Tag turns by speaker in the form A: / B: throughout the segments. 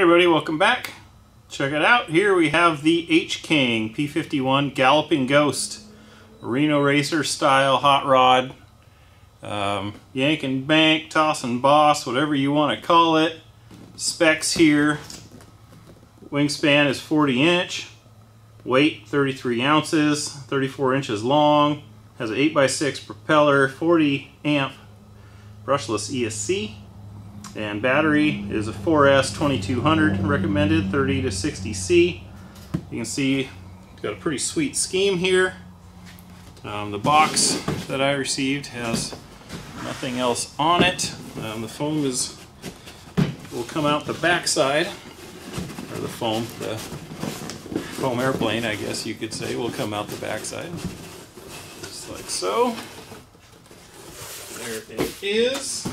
A: everybody, welcome back. Check it out. Here we have the H-King P51 Galloping Ghost, Reno Racer style hot rod. Yank and bank, toss and boss, whatever you want to call it. Specs here. Wingspan is 40 inch. Weight 33 ounces, 34 inches long. Has an 8x6 propeller, 40 amp brushless ESC. And battery is a 4S 2200 recommended, 30 to 60C. You can see it's got a pretty sweet scheme here. The box that I received has nothing else on it. The foam will come out the back side, or the foam airplane, I guess you could say, will come out the back side, just like so. There it is.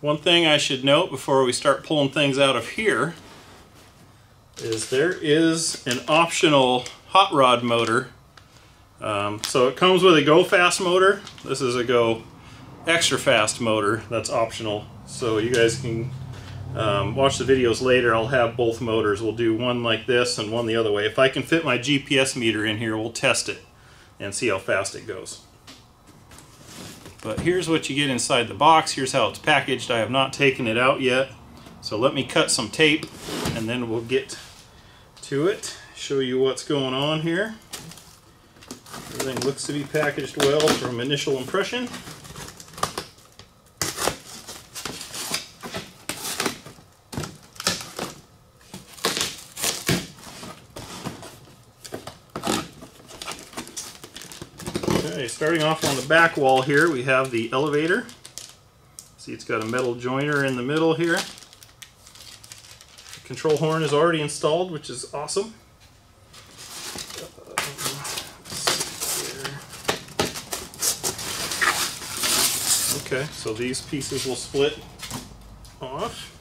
A: One thing I should note before we start pulling things out of here is there is an optional hot rod motor. So it comes with a go fast motor. This is a go extra fast motor that's optional. So you guys can watch the videos later. I'll have both motors. We'll do one like this and one the other way. If I can fit my GPS meter in here, we'll test it and see how fast it goes. But here's what you get inside the box. Here's how it's packaged. I have not taken it out yet. So let me cut some tape and then we'll get to it. Show you what's going on here. Everything looks to be packaged well from initial impression. Okay, starting off on the back wall here, we have the elevator. See, it's got a metal joiner in the middle here. The control horn is already installed, which is awesome. Okay, so these pieces will split off.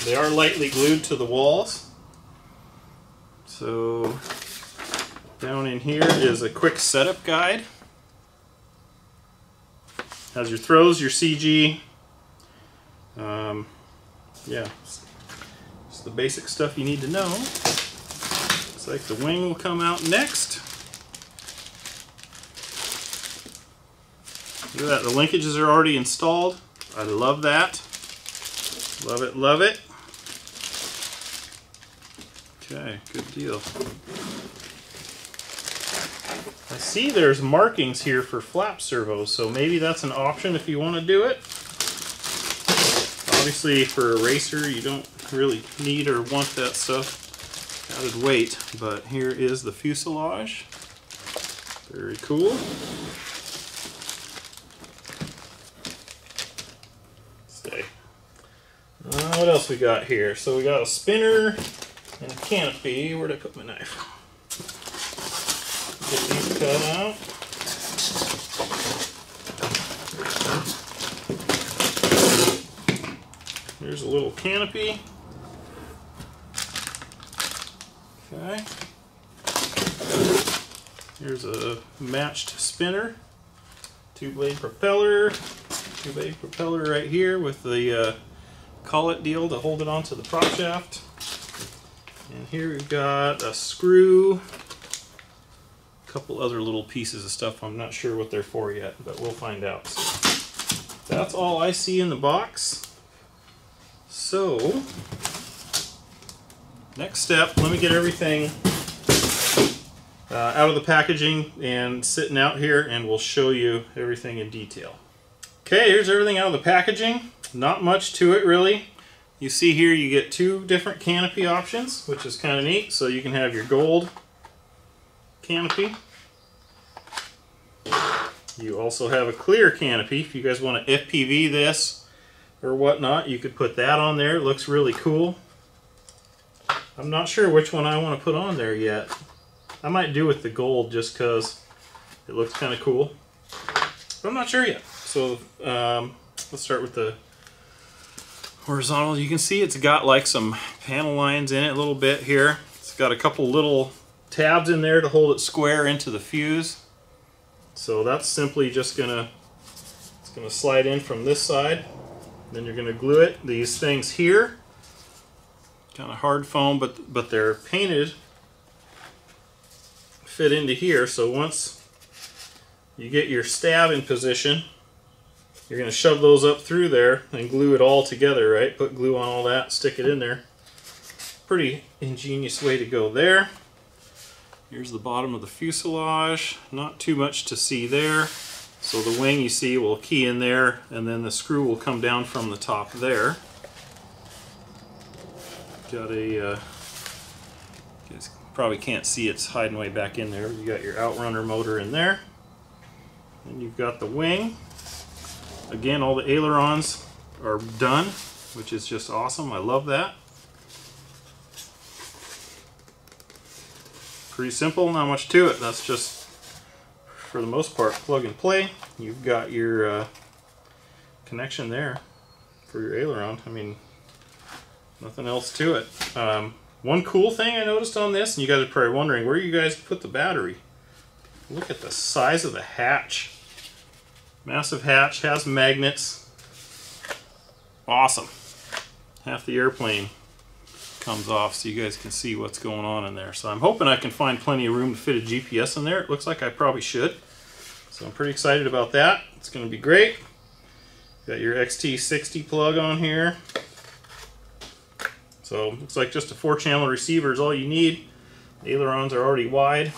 A: They are lightly glued to the walls. So down in here is a quick setup guide. Has your throws, your CG. Yeah, it's the basic stuff you need to know. Looks like the wing will come out next. Look at that, the linkages are already installed. I love that. Love it, love it. Okay, good deal. I see there's markings here for flap servos, so maybe that's an option if you want to do it. Obviously, for a racer, you don't really need or want that stuff added weight, but here is the fuselage. Very cool. What else we got here? So we got a spinner and a canopy. Where'd I put my knife? Get these cut out. Here's a little canopy. Okay. Here's a matched spinner. Two-blade propeller. Two-blade propeller right here with the collet deal to hold it onto the prop shaft. And here we've got a screw, a couple other little pieces of stuff. I'm not sure what they're for yet, but we'll find out. So that's all I see in the box. So next step, let me get everything out of the packaging and sitting out here, and we'll show you everything in detail. Okay, here's everything out of the packaging. Not much to it really. You see here you get two different canopy options, which is kind of neat. So you can have your gold canopy. You also have a clear canopy. If you guys want to FPV this or whatnot, you could put that on there. It looks really cool. I'm not sure which one I want to put on there yet. I might do with the gold just because it looks kind of cool. But I'm not sure yet. So let's start with the horizontal. You can see it's got like some panel lines in it a little bit here. It's got a couple little tabs in there to hold it square into the fuse. So that's simply just gonna going to slide in from this side. Then you're going to glue it. These things here, kind of hard foam, but they're painted, fit into here. So once you get your stab in position, you're going to shove those up through there and glue it all together, right? Put glue on all that, stick it in there. Pretty ingenious way to go there. Here's the bottom of the fuselage. Not too much to see there. So the wing, you see, will key in there, and then the screw will come down from the top there. Got a, you guys probably can't see it's hiding way back in there. You got your outrunner motor in there. And you've got the wing. Again, all the ailerons are done, which is just awesome. I love that. Pretty simple, not much to it. That's just, for the most part, plug and play. You've got your connection there for your aileron. I mean, nothing else to it. One cool thing I noticed on this, and you guys are probably wondering, where you guys put the battery. Look at the size of the hatch. Massive hatch, has magnets. Awesome. Half the airplane comes off so you guys can see what's going on in there. So I'm hoping I can find plenty of room to fit a GPS in there. It looks like I probably should. So I'm pretty excited about that. It's going to be great. Got your XT60 plug on here. So looks like just a 4-channel receiver is all you need. The ailerons are already wide.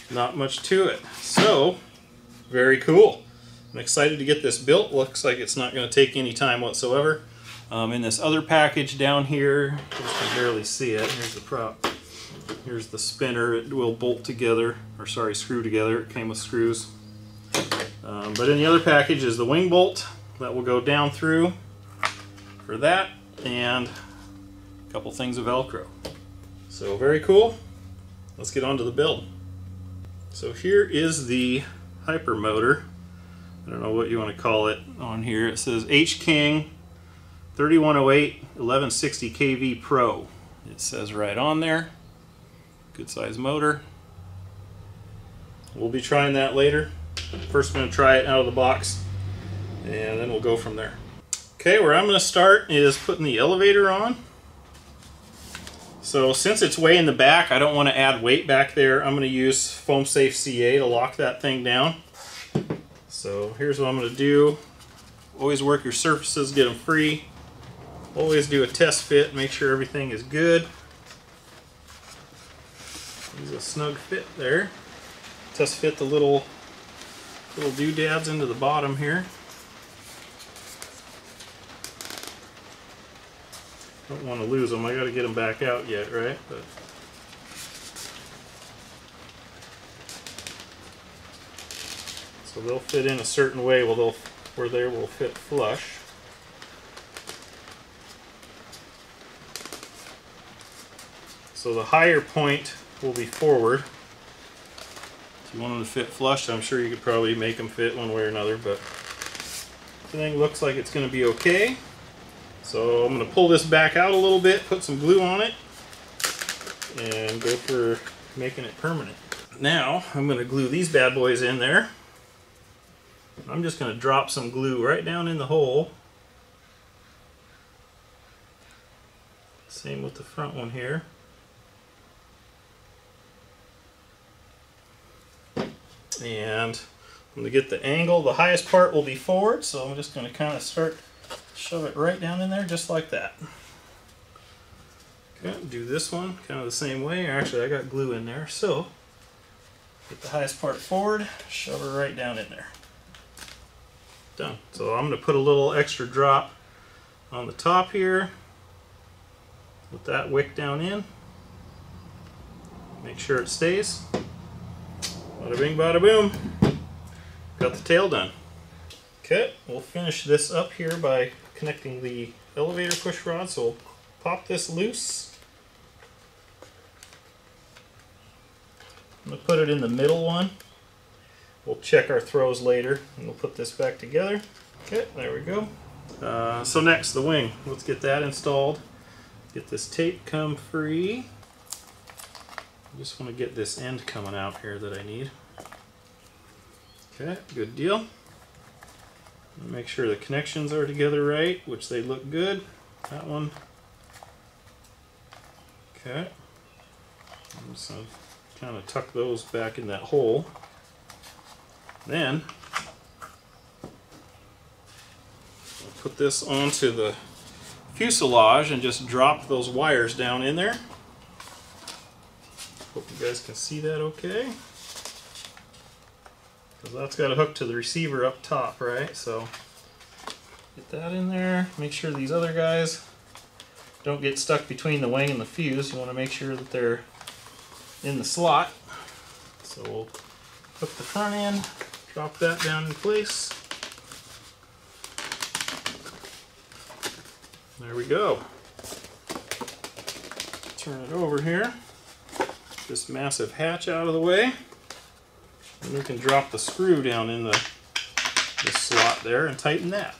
A: Not much to it. So, very cool. I'm excited to get this built. Looks like it's not going to take any time whatsoever. In this other package down here, you can barely see it. Here's the prop. Here's the spinner. It will bolt together, or sorry, screw together. It came with screws. But in the other package is the wing bolt that will go down through for that, and a couple things of Velcro. So very cool. Let's get on to the build. So here is the hyper motor. I don't know what you want to call it on here. It says H-King 3108 1160 kV Pro. It says right on there. Good size motor. We'll be trying that later. First I'm going to try it out of the box, and then we'll go from there. Okay, where I'm going to start is putting the elevator on. So since it's way in the back, I don't want to add weight back there. I'm going to use foam safe CA to lock that thing down. So here's what I'm going to do. Always work your surfaces, get them free. Always do a test fit, make sure everything is good. There's a snug fit there. Test fit the little doodads into the bottom here. Don't want to lose them. I got to get them back out yet, right? But so they'll fit in a certain way where they will fit flush. So the higher point will be forward. If you want them to fit flush, I'm sure you could probably make them fit one way or another, but everything looks like it's going to be okay. So I'm going to pull this back out a little bit, put some glue on it, and go for making it permanent. Now I'm going to glue these bad boys in there. I'm just going to drop some glue right down in the hole. Same with the front one here. And I'm going to get the angle. The highest part will be forward, so I'm just going to kind of shove it right down in there just like that. Okay, do this one kind of the same way. Actually, I got glue in there, so get the highest part forward, shove it right down in there. Done. So I'm going to put a little extra drop on the top here. Put that wick down in. Make sure it stays. Bada bing, bada boom. Got the tail done. Okay, we'll finish this up here by connecting the elevator push rod. So we'll pop this loose. I'm going to put it in the middle one. We'll check our throws later, and we'll put this back together. Okay, there we go. So next, the wing. Let's get that installed. Get this tape come free. I just want to get this end coming out here that I need. Okay, good deal. Make sure the connections are together right, which they look good. That one. Okay. I'm just going to kind of tuck those back in that hole. Then I'll put this onto the fuselage and just drop those wires down in there. Hope you guys can see that okay. Because that's got to hook to the receiver up top, right? So get that in there. Make sure these other guys don't get stuck between the wing and the fuse. You want to make sure that they're in the slot. So we'll hook the front end, drop that down in place. There we go. Turn it over here. Get this massive hatch out of the way. And we can drop the screw down in the slot there and tighten that.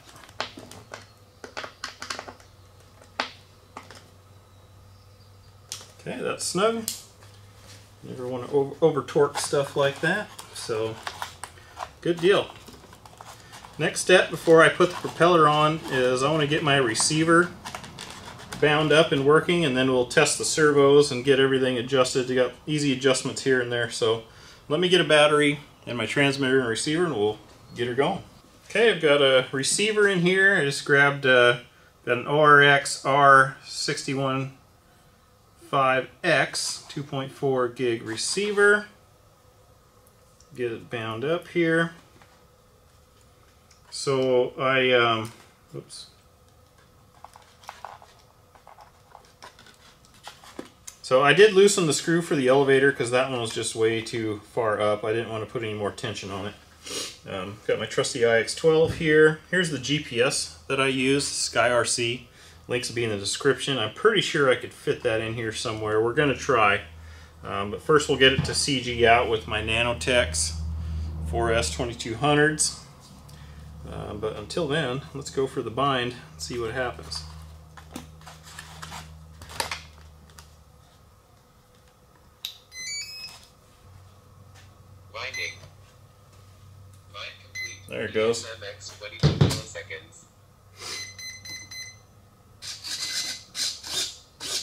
A: Okay, that's snug. Never want to over torque stuff like that. So, good deal. Next step before I put the propeller on is I want to get my receiver bound up and working, and then we'll test the servos and get everything adjusted. You got easy adjustments here and there. So let me get a battery and my transmitter and receiver and we'll get her going. Okay, I've got a receiver in here. I just grabbed got an ORX R615X 2.4 gig receiver. Get it bound up here. So oops. So I did loosen the screw for the elevator because that one was just way too far up. I didn't want to put any more tension on it. Got my trusty IX12 here. Here's the GPS that I use, SkyRC. Links will be in the description. I'm pretty sure I could fit that in here somewhere. We're going to try. But first we'll get it to CG out with my Nanotechs 4S2200s. But until then, let's go for the bind and see what happens.
B: Binding. Bind complete.
A: There it goes.
B: MX 22 milliseconds.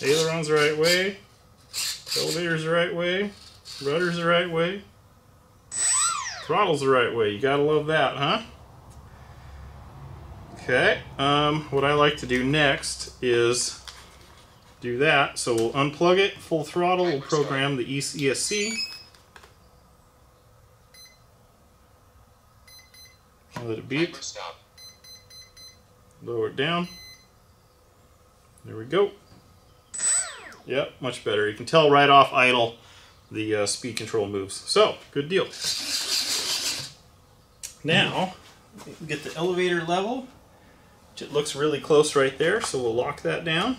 A: Aileron's the right way. Elevator's the right way. Rudder's the right way. Throttle's the right way. You gotta love that, huh? Okay. What I like to do next is do that. So we'll unplug it, full throttle. We'll program the ESC. Let it beep. Lower it down. There we go. Yep, much better. You can tell right off idle the speed control moves. So, good deal. Now, get the elevator level. It looks really close right there, so we'll lock that down.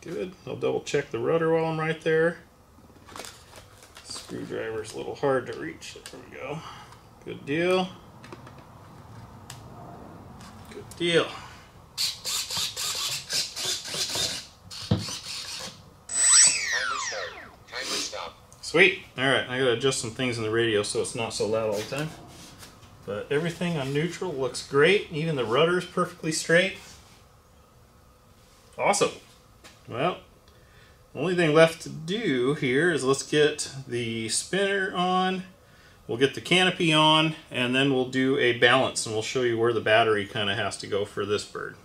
A: Good. I'll double check the rudder while I'm right there. Screwdriver's a little hard to reach. There we go. Good deal. Good deal.
B: Timer stop.
A: Sweet. Alright, I gotta adjust some things in the radio so it's not so loud all the time. But everything on neutral looks great. Even the rudder's perfectly straight. Awesome. Well, the only thing left to do here is let's get the spinner on, we'll get the canopy on, and then we'll do a balance, and we'll show you where the battery kind of has to go for this bird.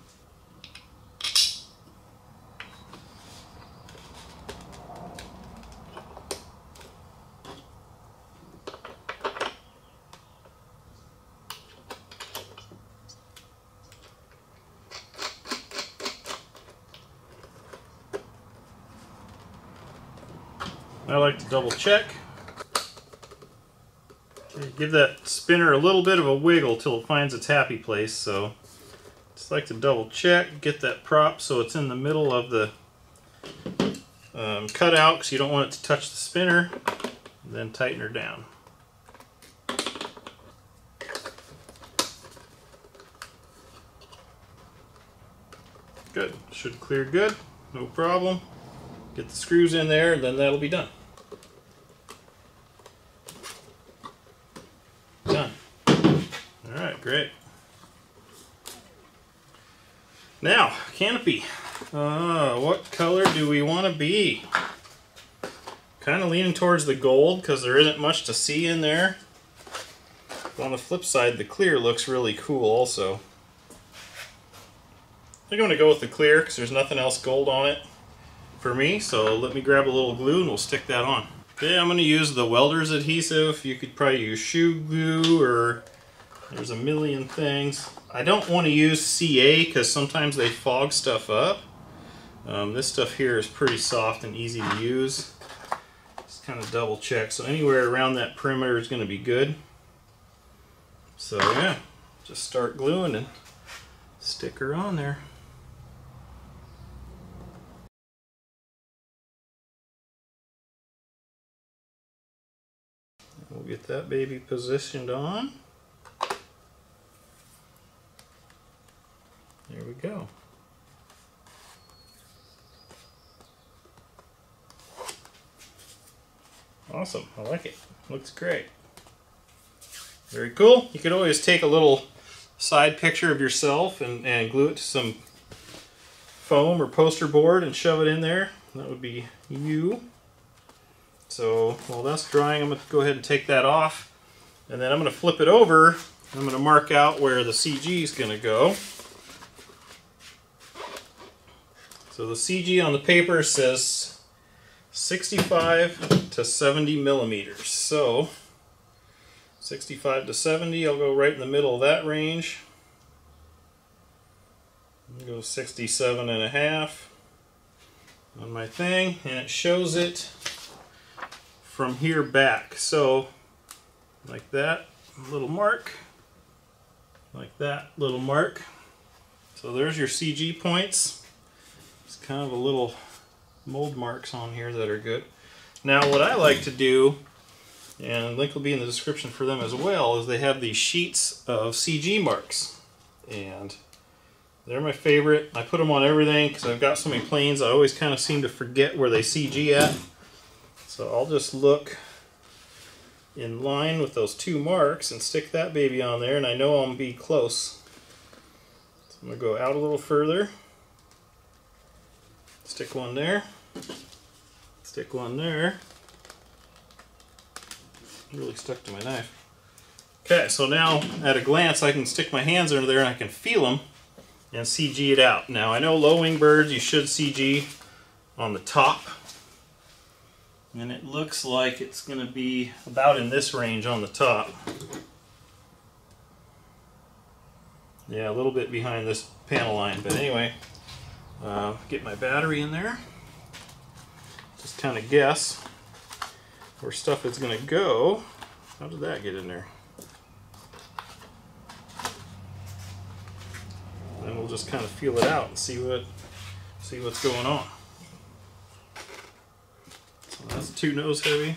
A: I like to double check. Give that spinner a little bit of a wiggle till it finds its happy place. So just like to double check, get that prop so it's in the middle of the cutout because you don't want it to touch the spinner. And then tighten her down. Good. Should clear good. No problem. Get the screws in there and then that'll be done. Canopy. What color do we want to be? Kind of leaning towards the gold because there isn't much to see in there. But on the flip side, the clear looks really cool also. I think I'm going to go with the clear because there's nothing else gold on it for me. So let me grab a little glue and we'll stick that on. Okay, I'm going to use the welder's adhesive. You could probably use shoe glue, or there's a million things. I don't want to use CA because sometimes they fog stuff up. This stuff here is pretty soft and easy to use. Just kind of double check. So anywhere around that perimeter is going to be good. So yeah, just start gluing and stick her on there. We'll get that baby positioned on. There we go. Awesome, I like it. Looks great. Very cool. You could always take a little side picture of yourself and glue it to some foam or poster board and shove it in there. That would be you. So while that's drying, I'm going to go ahead and take that off. And then I'm going to flip it over. And I'm going to mark out where the CG is going to go. So the CG on the paper says 65 to 70 millimeters. So 65 to 70, I'll go right in the middle of that range. I'll go 67 and a half on my thing, and it shows it from here back. So like that little mark, like that little mark. So there's your CG points. It's kind of a little mold marks on here that are good. Now what I like to do, and a link will be in the description for them as well, is they have these sheets of CG marks. And they're my favorite. I put them on everything because I've got so many planes I always kind of seem to forget where they CG at. So I'll just look in line with those two marks and stick that baby on there, and I know I'll be close. So I'm going to go out a little further. Stick one there. Stick one there. Really stuck to my knife. Okay, so now at a glance I can stick my hands under there and I can feel them and CG it out. Now I know low wing birds you should CG on the top. And it looks like it's going to be about in this range on the top. Yeah, a little bit behind this panel line, but anyway, get my battery in there. Just kind of guess where stuff is going to go. How did that get in there? Then we'll just kind of feel it out and see what's going on. So that's 2 nose heavy.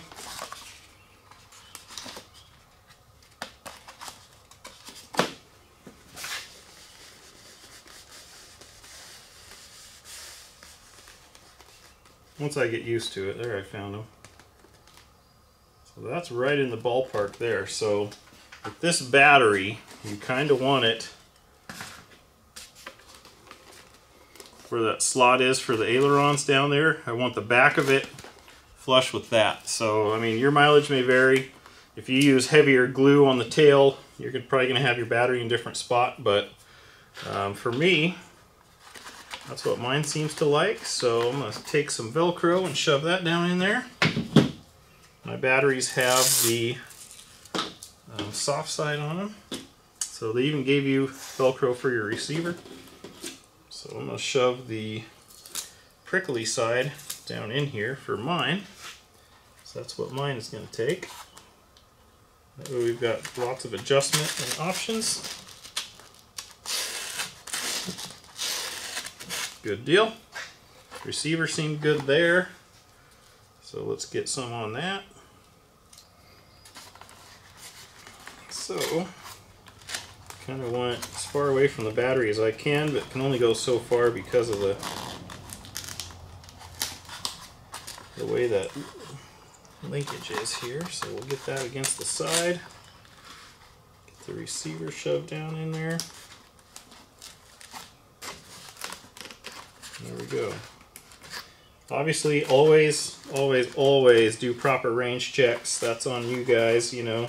A: Once I get used to it, there I found them. So that's right in the ballpark there. So with this battery, you kind of want it where that slot is for the ailerons down there. I want the back of it flush with that. So I mean, your mileage may vary. If you use heavier glue on the tail, you're probably going to have your battery in a different spot, but for me, that's what mine seems to like. So I'm going to take some Velcro and shove that down in there. My batteries have the soft side on them, so they even gave you Velcro for your receiver. So I'm going to shove the prickly side down in here for mine. So that's what mine is going to take. That way we've got lots of adjustment and options. Good deal. Receiver seemed good there. So let's get some on that. So, kind of want it as far away from the battery as I can, but can only go so far because of the way that linkage is here. So we'll get that against the side. Get the receiver shoved down in there. There we go. Obviously, always, always, always do proper range checks. That's on you guys, you know.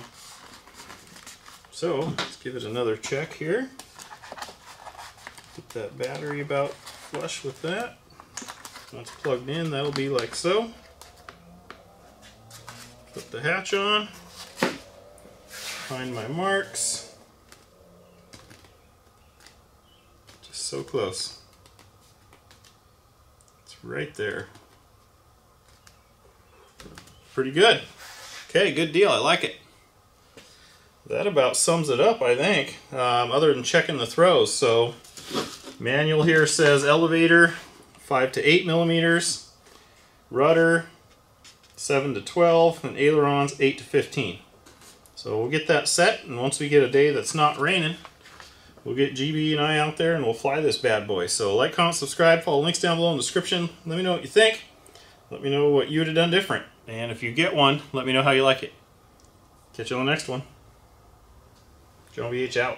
A: So, let's give it another check here. Get that battery about flush with that. Once plugged in, that'll be like so. Put the hatch on. Find my marks. Just so close. It's right there. Pretty good. Okay, good deal. I like it. That about sums it up, I think, other than checking the throws. So, manual here says elevator 5 to 8 millimeters, rudder 7 to 12, and ailerons 8 to 15. So we'll get that set, and once we get a day that's not raining, we'll get GB and I out there and we'll fly this bad boy. So like, comment, subscribe, follow links down below in the description. Let me know what you think. Let me know what you would have done different. And if you get one, let me know how you like it. Catch you on the next one. John BH out.